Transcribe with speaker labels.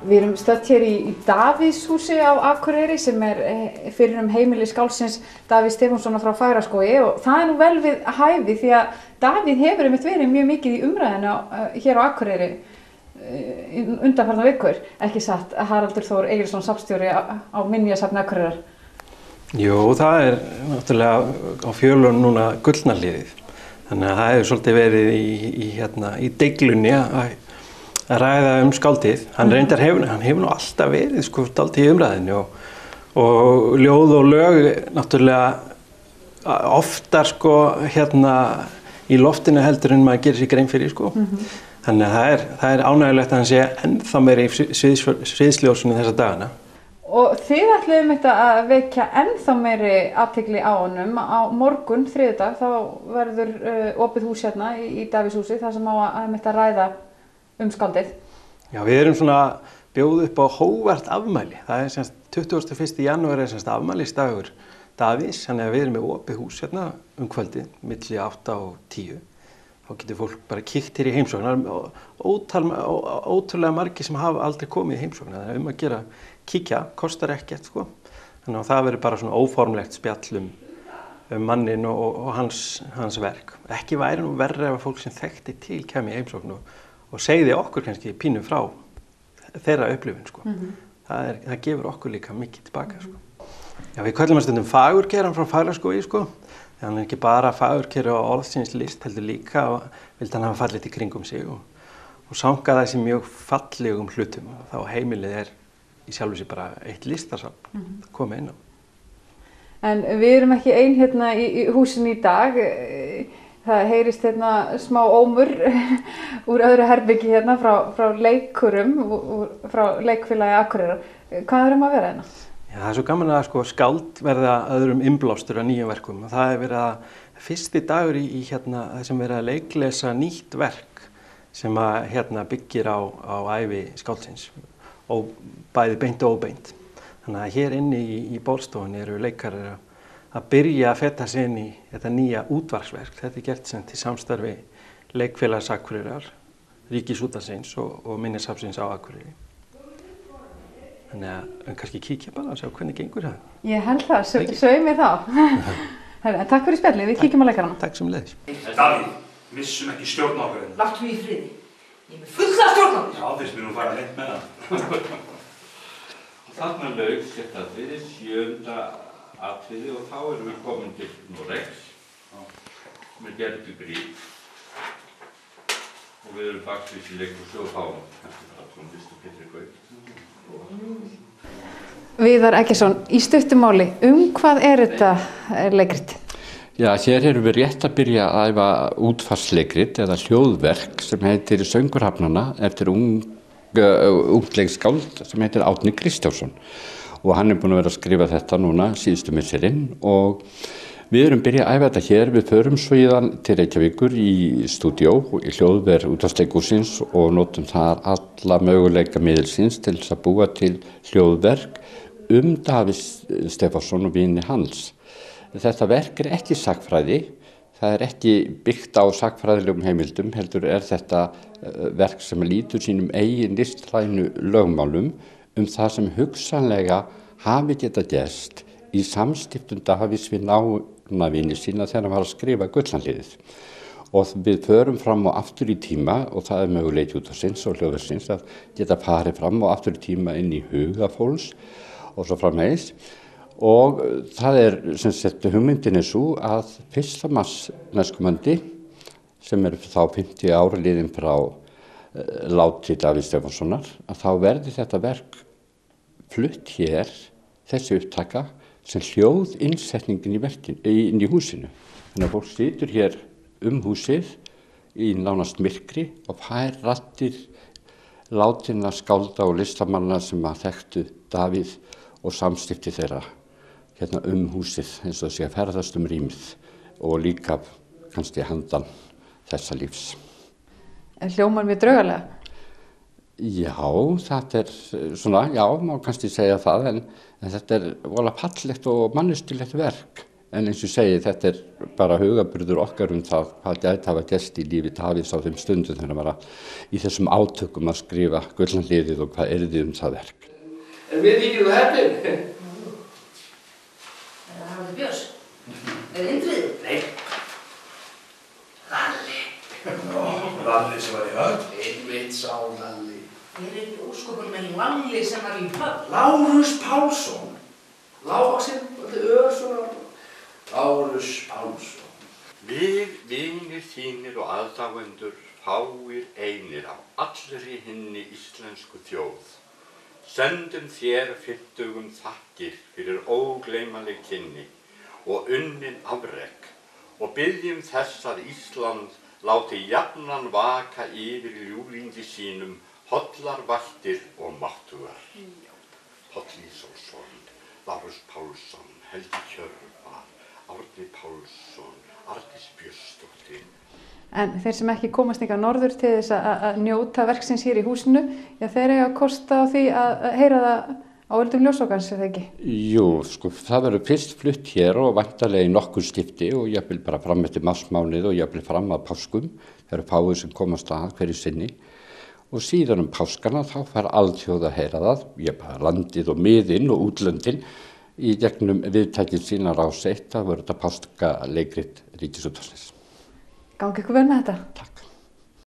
Speaker 1: Við erum stödd hér í Davíðshúsi á Akureyri sem fyrrum heimili skáldsins Davíðs Stefánssonar frá Fagraskógi og það nú vel við hæfi því að Davíð hefur einmitt verið mjög mikið í umræðinu hér á Akureyri undanfarnar vikur, ekki satt Haraldur Þór Egilsson safnstjóri á Minjasafni Akureyrar?
Speaker 2: Jú, það náttúrulega á fjölunum núna gullna liðið. Þannig að það hefur svolítið verið í deiglunni að ræða skáldið. Hann hefur nú alltaf verið sko dálítið í umræðinu og ljóð og lög náttúrulega oftar sko í loftinu heldur en maður gerir sér grein fyrir sko. Þannig að það ánægjulegt að hann sé ennþá meira í sviðsljósinu þessa dagana.
Speaker 1: Og þið ætluðum að vekja ennþá meiri athygli á honum á morgun, þriðjudag, þá verður opið hús hérna í Davíðshúsi þar sem á að ræða skáldið. Já,
Speaker 2: við erum svona bjóð upp á hógvært afmæli. Það semst 21. janúar semst afmælisdagur Davíðs, þannig að við erum með opið hús hérna kvöldið, milli 8 og 10. Þá getur fólk bara kíkt hér í heimsókn. Það ótrúlega margir sem hafa aldrei komið í heimsókn. Það að gera kíkja, kostar ekkert sko. Þannig að það verður bara svona óformlegt spjall manninn og hans verk. Ekki væri nú verra ef fólk sem þekkti til kæmi í heimsókn og segði okkur kannski pínu frá þeirra upplifun sko. Það gefur okkur líka mikið tilbaka sko. Já, við köllum stundum fagurkeran frá Fagraskógi sko. Þannig ekki bara fagurkeri og orðsins list heldur líka og vildi hann hafa fallið í kringum sig og sanga þessi mjög fallegum hlutum og þá heimilið í sjálfu sér bara eitt listasafn að koma inn á.
Speaker 1: En við erum ekki ein hérna í húsinu í dag. Það heyrist hérna smá ómur úr öðru herbyggi hérna frá leikurum, frá leikfélagi Akureyrar. Hvað erum að vera hérna?
Speaker 2: Já, það svo gaman að sko skáld verða öðrum innblástur að nýjum verkum. Það verið að fyrsti dagur í sem verið að leiklesa nýtt verk sem byggir á ævi skáldsins og bæði beint og óbeint. Þannig að hér inni í bólstofunni eru leikarar að byrja að feta sig inn í þetta nýja útvarpsverk. Þetta gert sem til samstarfi leikfélags Akureyrar, Ríkisútvarpsins og Minjasafnsins á Akureyri. Þannig að kannski kíkja bara og sjá hvernig gengur það.
Speaker 1: Ég held það, sögum við þá. Takk fyrir spjallið, við kíkjum á leikarana.
Speaker 2: Takk sömuleiðis.
Speaker 3: Davíð, missum ekki stjórn á okkur.
Speaker 4: Láttu mig í friði. Ég með fulla stjórn á okkur.
Speaker 3: Já, fyrst mér nú fara hreint með það.
Speaker 5: Þarna lauk þetta atriði, 7. atriði og þá erum við komin til Noregs með Gerdu Gríð og við erum bakvís í leikhúsi og fáum eftir það svona fyrstu Pétri Gaut.
Speaker 1: Viðar Eggertsson, í stuttu máli, hvað þetta leikrit?
Speaker 5: Já, hér erum við rétt að byrja að æfa útfarsleikrit eða hljóðverk sem heitir Söngurhafnana eftir ungleikskáld sem heitir Árni Kristjánsson og hann búinn að vera að skrifa þetta núna síðustu misserinn og við erum byrjað að æfa þetta hér. Við förum svo til Reykjavíkur í stúdíó í hljóðver útvarpsleikhússins og notum þar alla möguleika miðilsins til þess að búa til hljóðverk Davíð Stefánsson og vini hans. Þetta verk ekki sagnfræði, það ekki byggt á sagnfræðilegum heimildum, heldur þetta verk sem lítur sínum eigin listrænu lögmálum það sem hugsanlega hafi getað gerst í samskiptum Davíðs við náunavini sína þegar hann var að skrifa Gullanliðið. Og við förum fram og aftur í tíma og það möguleiki útvarpsins og hljóðversins að geta farið fram og aftur í tíma inn í huga fólks og svo framvegis. Og það sem sagt hugmyndin svo að 1. mars næstkomandi sem þá 50 ára liðin frá láti Davíðs Stefánssonar að þá verði þetta verk flutt hér, þessi upptaka sem hljóðinnsetningin inn í húsinu. Þannig að fólk situr hér húsið í nánast myrkri og fær raddir látinna skálda og listamanna sem að þekktu Davíð og samskipti þeirra hérna húsið eins og sé að ferðast rýmið og líka kannski handan þessa lífs.
Speaker 1: Hljómar mjög draugalega?
Speaker 5: Já, þetta svona, já, má kannski segja það en þetta voðalega fallegt og manneskjulegt verk En eins og segi, þetta bara hugaburður okkar það hvað gæti hafa gerst í lífi Davíðs á þeim stundum þegar hann var í þessum átökum að skrifa Gullnaliðið og hvað yrði það verk.
Speaker 6: En við þykir þú heppin?
Speaker 4: Það hafði Björns. Indriði?
Speaker 6: Nei.
Speaker 4: Lalli.
Speaker 3: Lalli sem var í höfn.
Speaker 6: Einmitt sá Lalli.
Speaker 4: Ég ekki óskopun með Lalli sem var í höfn.
Speaker 6: Lárus Pálsson. Lávaxinn, þetta svona. Lárus Pálsson.
Speaker 7: Við vinir þínir og aðdáendur fáir einir á allri hinni íslensku þjóð. Sendum þér 50 þakkir fyrir ógleymanleg kynni og unnin afrek og byggjum þess að Ísland láti jafnan vaka yfir ljúflingi sínum hollar vaktir og máttugar. Páll Ísólfsson, Lárus Pálsson, Helgi Hjörvar, Árni Pálsson, Arndís Björnsdóttir.
Speaker 1: En þeir sem ekki komast hingað norður til þess að njóta verksins hér í húsinu, já, þeir eiga að kosta á því að heyra það á öldum ljósvakans, er það ekki?
Speaker 5: Jú, sko, það verður fyrst flutt hér og væntanlega í nokkur skipti og jafnvel bara fram eftir marsmánuð og jafnvel fram að páskum. Það eru fáir sem komast að hverju sinni. Og síðan páskana þá fær alþjóð að heyra það, ég bara landið og miðinn og útlöndin í gegnum viðtækið sína Rás 1, það verður þetta páskaleikrit Ríkisútvarpsins.
Speaker 1: Gangi ykkur vel með þetta.
Speaker 5: Takk.